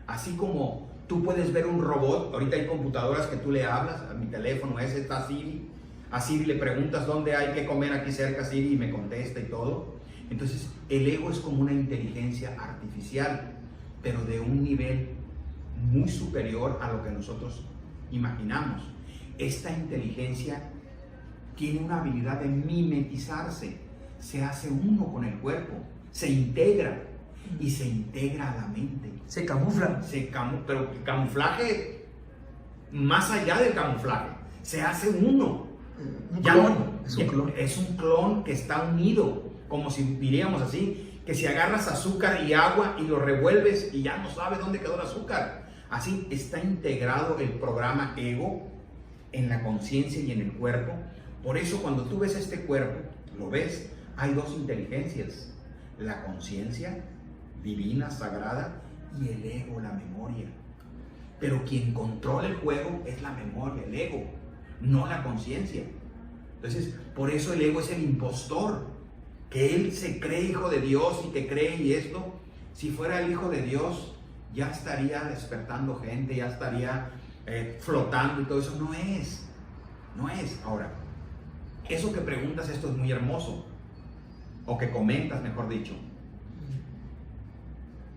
Así como tú puedes ver un robot, ahorita hay computadoras que tú le hablas, a mi teléfono ese está Siri, a Siri le preguntas dónde hay que comer aquí cerca, Siri, y me contesta y todo. Entonces, el ego es como una inteligencia artificial, pero de un nivel muy superior a lo que nosotros imaginamos. Esta inteligencia tiene una habilidad de mimetizarse. se hace uno con el cuerpo, se integra y se integra a la mente. Se camufla. Pero el camuflaje, más allá del camuflaje, se hace uno. Un Ya clon. no- Es un clon. Es un clon que está unido, como si diríamos así, que si agarras azúcar y agua y lo revuelves y ya no sabes dónde quedó el azúcar. Así está integrado el programa ego en la conciencia y en el cuerpo. Por eso cuando tú ves este cuerpo, lo ves, hay dos inteligencias: la conciencia divina, sagrada, y el ego, la memoria. Pero quien controla el juego es la memoria, el ego, no la conciencia. Entonces, por eso el ego es el impostor, que él se cree hijo de Dios y que cree y esto. Si fuera el hijo de Dios, ya estaría despertando gente, ya estaría flotando y todo eso. No es. Ahora, eso que preguntas, esto es muy hermoso, o que comentas, mejor dicho.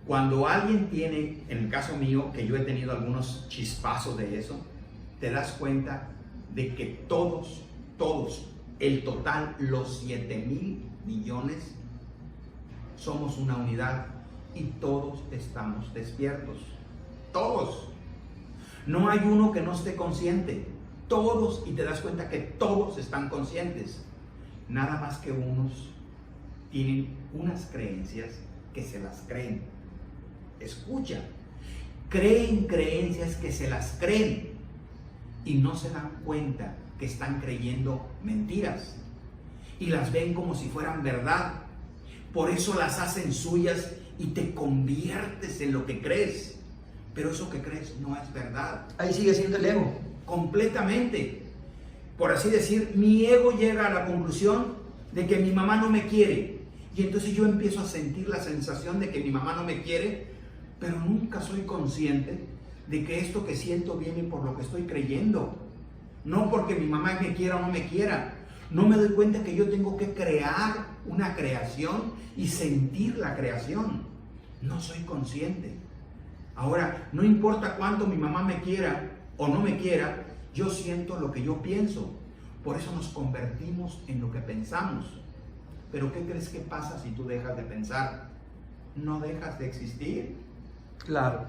Cuando alguien tiene, en el caso mío, que yo he tenido algunos chispazos de eso, te das cuenta de que todos, el total, los 7,000 millones, somos una unidad y todos estamos despiertos. Todos. No hay uno que no esté consciente. Todos, y te das cuenta que todos están conscientes. Nada más que unos tienen unas creencias que se las creen. Escucha, creen creencias que se las creen y no se dan cuenta que están creyendo mentiras y las ven como si fueran verdad. Por eso las hacen suyas y te conviertes en lo que crees, pero eso que crees no es verdad. Ahí sigue siendo el ego. Completamente. Por así decir, mi ego llega a la conclusión de que mi mamá no me quiere y entonces yo empiezo a sentir la sensación de que mi mamá no me quiere, pero nunca soy consciente de que esto que siento viene por lo que estoy creyendo, no porque mi mamá me quiera o no me quiera. No me doy cuenta que yo tengo que crear una creación y sentir la creación. No soy consciente. Ahora, no importa cuánto mi mamá me quiera o no me quiera, yo siento lo que yo pienso. Por eso nos convertimos en lo que pensamos. Pero ¿qué crees que pasa si tú dejas de pensar? No dejas de existir. Claro.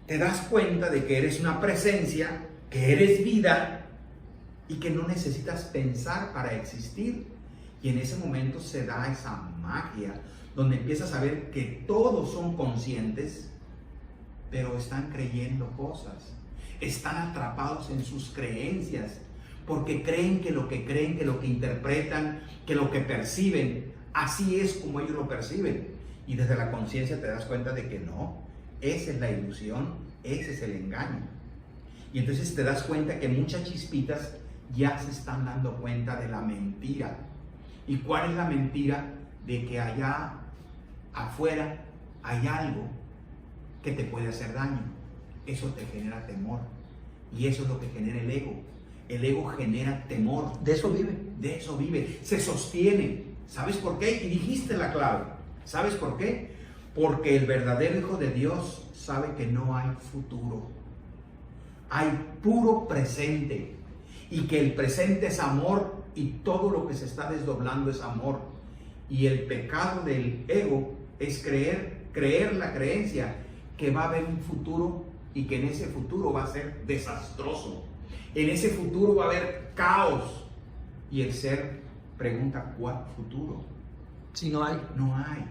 Te das cuenta de que eres una presencia, que eres vida y que no necesitas pensar para existir. Y en ese momento se da esa magia donde empiezas a ver que todos son conscientes, pero están creyendo cosas. Están atrapados en sus creencias porque creen, que lo que interpretan, que lo que perciben, así es como ellos lo perciben. Y desde la conciencia te das cuenta de que no, esa es la ilusión, ese es el engaño. Y entonces te das cuenta que muchas chispitas ya se están dando cuenta de la mentira. ¿Y cuál es la mentira? De que allá afuera hay algo que te puede hacer daño. Eso te genera temor. Y eso es lo que genera el ego. El ego genera temor. De eso vive. De eso vive. Se sostiene. ¿Sabes por qué? Y dijiste la clave. ¿Sabes por qué? Porque el verdadero hijo de Dios sabe que no hay futuro. Hay puro presente. Y que el presente es amor y todo lo que se está desdoblando es amor. Y el pecado del ego es creer la creencia que va a haber un futuro y que en ese futuro va a ser desastroso. En ese futuro va a haber caos. Y el ser pregunta, ¿cuál futuro? Si no hay. No hay.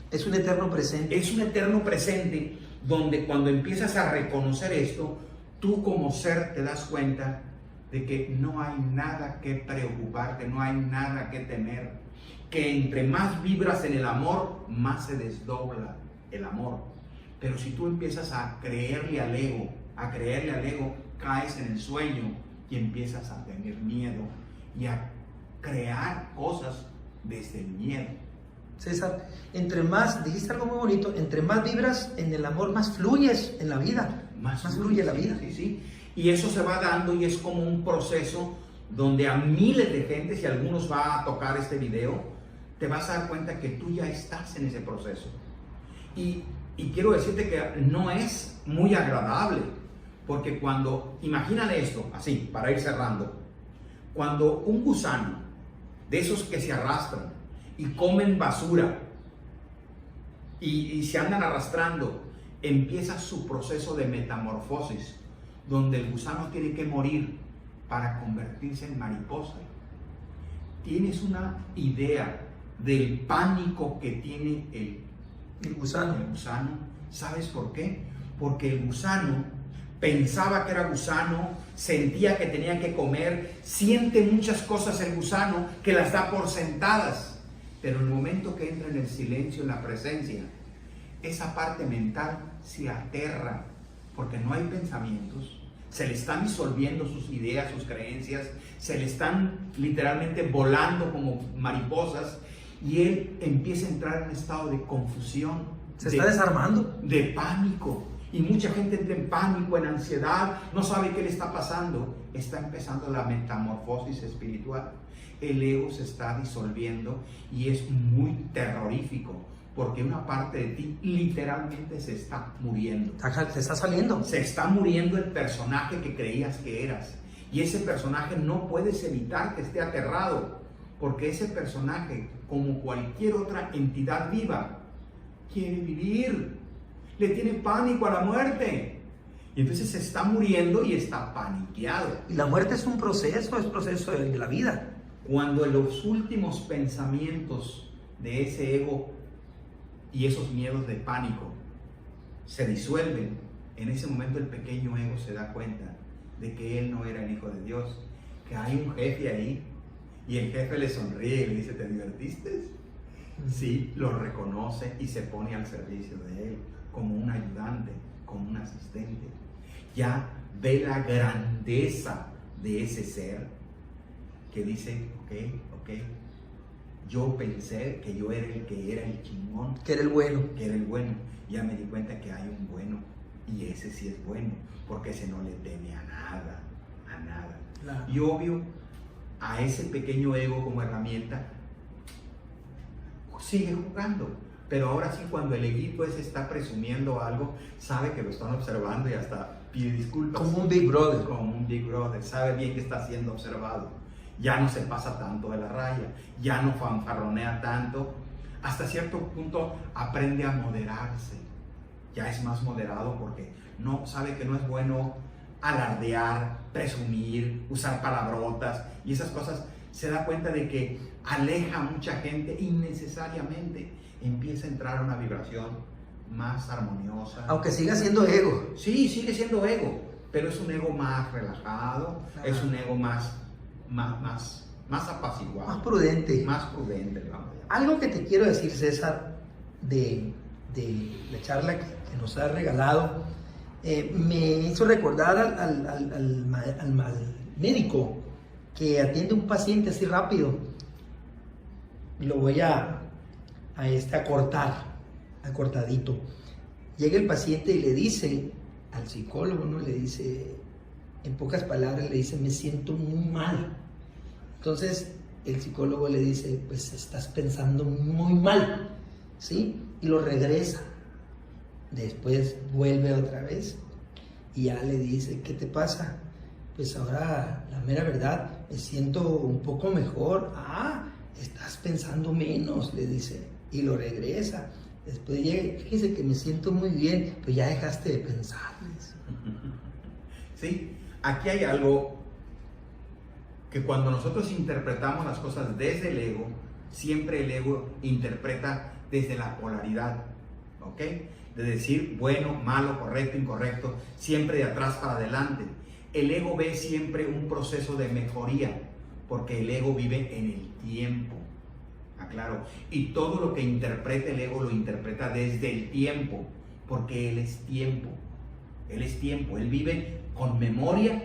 Es un eterno presente. Es un eterno presente donde cuando empiezas a reconocer esto, tú como ser te das cuenta de que no hay nada que preocuparte, no hay nada que temer. Que entre más vibras en el amor, más se desdobla el amor. Pero si tú empiezas a creerle al ego, caes en el sueño y empiezas a tener miedo y a crear cosas desde el miedo. César, entre más, dijiste algo muy bonito, entre más vibras en el amor, más fluyes en la vida. Más fluye la vida. Sí. Y eso se va dando y es como un proceso donde a miles de gente, si algunos va a tocar este video, te vas a dar cuenta que tú ya estás en ese proceso. Y quiero decirte que no es muy agradable, porque cuando, imagínate esto, así, para ir cerrando, cuando un gusano, de esos que se arrastran, y comen basura y se andan arrastrando, empieza su proceso de metamorfosis, donde el gusano tiene que morir para convertirse en mariposa. ¿Tienes una idea del pánico que tiene El gusano. el gusano? ¿Sabes por qué? Porque el gusano pensaba que era gusano, sentía que tenía que comer, siente muchas cosas el gusano que las da por sentadas. Pero en el momento que entra en el silencio, en la presencia, esa parte mental se aterra, porque no hay pensamientos, se le están disolviendo sus ideas, sus creencias, se le están literalmente volando como mariposas, y él empieza a entrar en un estado de confusión. Se está desarmando. De pánico. Y mucha gente entra en pánico, en ansiedad, no sabe qué le está pasando. Está empezando la metamorfosis espiritual. El ego se está disolviendo y es muy terrorífico, porque una parte de ti literalmente se está muriendo. Se está saliendo. Se está muriendo el personaje que creías que eras. Y ese personaje no puedes evitar que esté aterrado, porque ese personaje, como cualquier otra entidad viva, quiere vivir. Le tiene pánico a la muerte. Y entonces se está muriendo y está paniqueado. Y la muerte es un proceso, es proceso de la vida. Cuando los últimos pensamientos de ese ego y esos miedos de pánico se disuelven, en ese momento el pequeño ego se da cuenta de que él no era el Hijo de Dios, que hay un jefe ahí, y el jefe le sonríe y le dice: ¿te divertiste? Sí, lo reconoce y se pone al servicio de él, como un ayudante, como un asistente. Ya ve la grandeza de ese ser que dice: ok, yo pensé que yo era el chingón, Que era el bueno. que era el bueno. Ya me di cuenta que hay un bueno, y ese sí es bueno, porque ese no le teme a nada, a nada. Claro. Y obvio, a ese pequeño ego como herramienta sigue jugando, pero ahora sí, cuando el eguito ese está presumiendo algo, sabe que lo están observando y hasta pide disculpas. Como un Big Brother. Como un Big Brother, sabe bien que está siendo observado. Ya no se pasa tanto de la raya, ya no fanfarronea tanto. Hasta cierto punto aprende a moderarse. Ya es más moderado, porque no sabe que no es bueno alardear, presumir, usar palabrotas y esas cosas. Se da cuenta de que aleja a mucha gente innecesariamente. Empieza a entrar a una vibración más armoniosa. Aunque siga siendo ego. Sí, sigue siendo ego, pero es un ego más relajado, es un ego más apaciguado. Más prudente. Más prudente, le vamos a llamar. Algo que te quiero decir, César, de la charla que nos has regalado, me hizo recordar al médico que atiende un paciente así rápido. Lo voy a acortadito. Llega el paciente y le dice al psicólogo, ¿no? Le dice, en pocas palabras, le dice: me siento muy mal. Entonces el psicólogo le dice: pues estás pensando muy mal, ¿sí? Y lo regresa. Después vuelve otra vez y ya le dice: ¿qué te pasa? Pues ahora, la mera verdad, me siento un poco mejor. Ah, estás pensando menos, le dice, y lo regresa. Después llega: fíjese que me siento muy bien, pero ya dejaste de pensar. Sí, aquí hay algo que cuando nosotros interpretamos las cosas desde el ego, siempre el ego interpreta desde la polaridad, ¿ok? De decir bueno, malo, correcto, incorrecto, siempre de atrás para adelante. El ego ve siempre un proceso de mejoría, porque el ego vive en el tiempo, aclaro, y todo lo que interpreta el ego lo interpreta desde el tiempo, porque él es tiempo, él vive con memoria,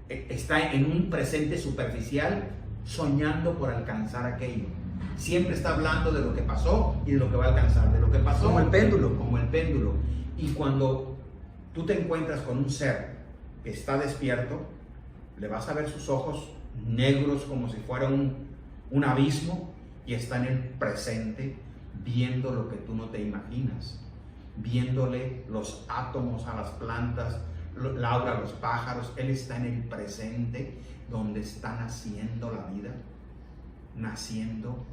está en un presente superficial, soñando por alcanzar aquello. Siempre está hablando de lo que pasó y de lo que va a alcanzar, de lo que pasó. Como el péndulo. Como el péndulo. Y cuando tú te encuentras con un ser que está despierto, le vas a ver sus ojos negros como si fuera un abismo, y está en el presente, viendo lo que tú no te imaginas, viéndole los átomos a las plantas, el aura a los pájaros. Él está en el presente, donde está naciendo la vida, naciendo,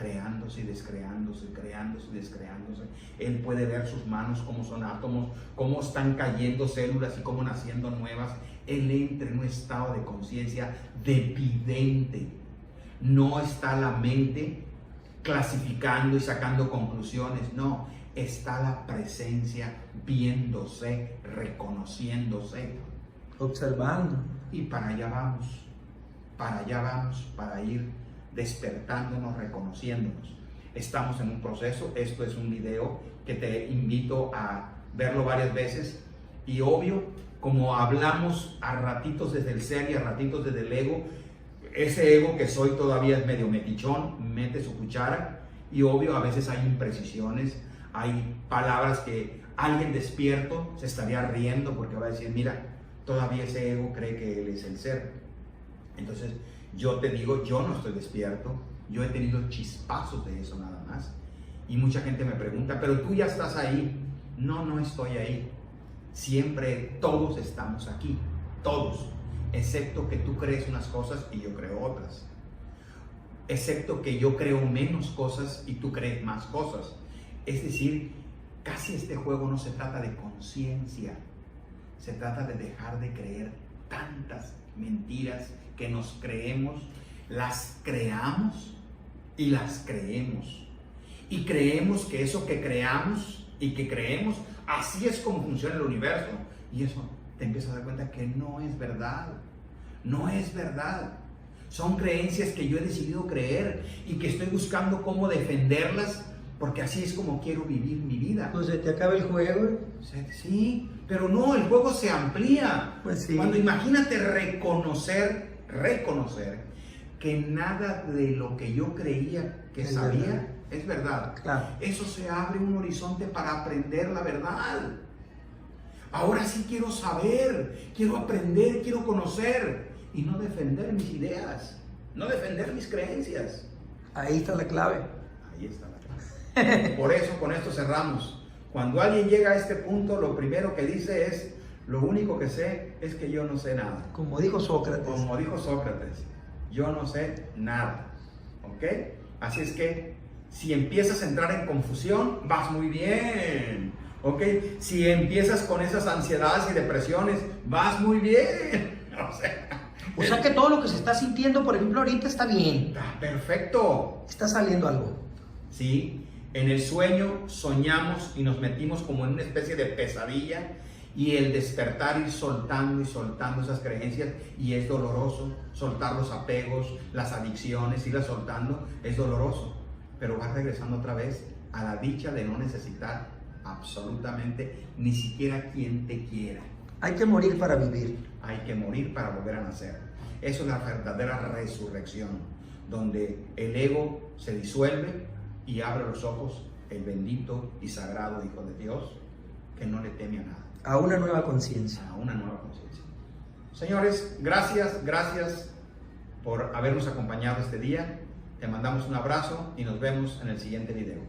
creándose y descreándose, creándose y descreándose. Él puede ver sus manos, cómo son átomos, cómo están cayendo células y cómo naciendo nuevas. Él entra en un estado de conciencia de vidente. No está la mente clasificando y sacando conclusiones, no, está la presencia viéndose, reconociéndose, observando. y para allá vamos, para ir despertándonos, reconociéndonos. Estamos en un proceso. Esto es un video que te invito a verlo varias veces, y obvio, como hablamos a ratitos desde el ser y a ratitos desde el ego, ese ego que soy todavía es medio metichón, mete su cuchara, y obvio a veces hay imprecisiones, hay palabras que alguien despierto se estaría riendo porque va a decir, mira, todavía ese ego cree que él es el ser. Entonces yo te digo, yo no estoy despierto, yo he tenido chispazos de eso nada más, y mucha gente me pregunta, pero tú ya estás ahí. No, no estoy ahí. Siempre todos estamos aquí, todos, excepto que tú crees unas cosas y yo creo otras, excepto que yo creo menos cosas y tú crees más cosas. Es decir, casi este juego no se trata de conciencia, se trata de dejar de creer tantas mentiras que nos creemos, las creamos y las creemos, y creemos que eso que creamos y que creemos, así es como funciona el universo, y eso te empiezas a dar cuenta que no es verdad, no es verdad. Son creencias que yo he decidido creer y que estoy buscando cómo defenderlas, porque así es como quiero vivir mi vida. Pues se te acaba el juego. Sí, pero no, el juego se amplía. Pues sí. Cuando imagínate reconocer que nada de lo que yo creía que Es sabía verdad. es verdad. Claro. Eso se abre un horizonte para aprender la verdad. Ahora sí quiero saber, quiero aprender, quiero conocer, y no defender mis ideas, no defender mis creencias. Ahí está la clave. Ahí está la clave. Por eso con esto cerramos. Cuando alguien llega a este punto, lo primero que dice es, lo único que sé es que yo no sé nada. Como dijo Sócrates. Como dijo Sócrates, yo no sé nada. ¿Ok? Así es que si empiezas a entrar en confusión, vas muy bien. ¿Ok? Si empiezas con esas ansiedades y depresiones, vas muy bien. O sea que todo lo que se está sintiendo, por ejemplo, ahorita está bien. Está perfecto. Está saliendo algo. Sí, en el sueño soñamos y nos metimos como en una especie de pesadilla, y el despertar ir soltando y soltando esas creencias, y es doloroso soltar los apegos, las adicciones, irlas soltando, es doloroso, pero vas regresando otra vez a la dicha de no necesitar absolutamente ni siquiera quien te quiera. Hay que morir para vivir. Hay que morir para volver a nacer. Eso es la verdadera resurrección, donde el ego se disuelve y abre los ojos el bendito y sagrado Hijo de Dios, que no le teme a nada. A una nueva conciencia. A una nueva conciencia. Señores, gracias por habernos acompañado este día. Te mandamos un abrazo y nos vemos en el siguiente video.